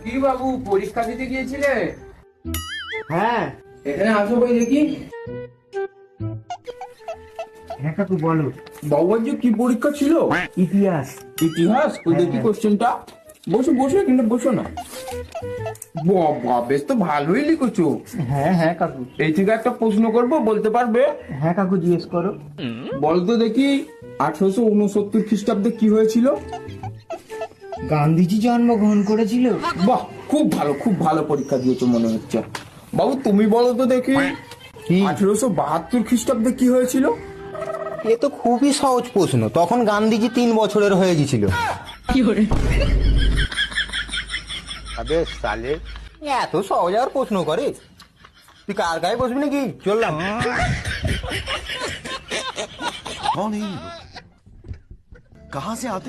কি বাবু পরীক্ষা দিতে গিয়েছিলে? হ্যাঁ এখানে আসো কই দেখি। হ্যাঁ কাকু বলো। বাবুর যে কি পরীক্ষা ছিল? ইতিহাস। ইতিহাস? কই দেখি হ্যাঁ। কোশ্চেনটা। বসো বসো, এখানে বসো না। বাবা বেশ তো ভালোই লিখেছো। হ্যাঁ হ্যাঁ কাকু। এই থেকে একটা প্রশ্ন করবো, বলতে পারবে? হ্যাঁ কাকু জিজ্ঞেস করো। বলতো দেখি 1869 খ্রিস্টাব্দে কি হয়েছিল? গান্ধীজি জন্মগ্রহণ করেছিল। বাহ, খুব ভালো পরীক্ষা দিয়েছো মনে হচ্ছে। বাবু তুমি বলো তো দেখি কি? 1872 খ্রিস্টাব্দে কি হয়েছিল? এ তো খুবই সহজ প্রশ্ন, তখন গান্ধীজি 3 বছরের হয়ে গেছিল। আবে সালে, এত সহজ আর প্রশ্ন করে? তুই কার গায়ে বসবি নাকি? চললাম। कौन है ये लोग? कहाँ से आते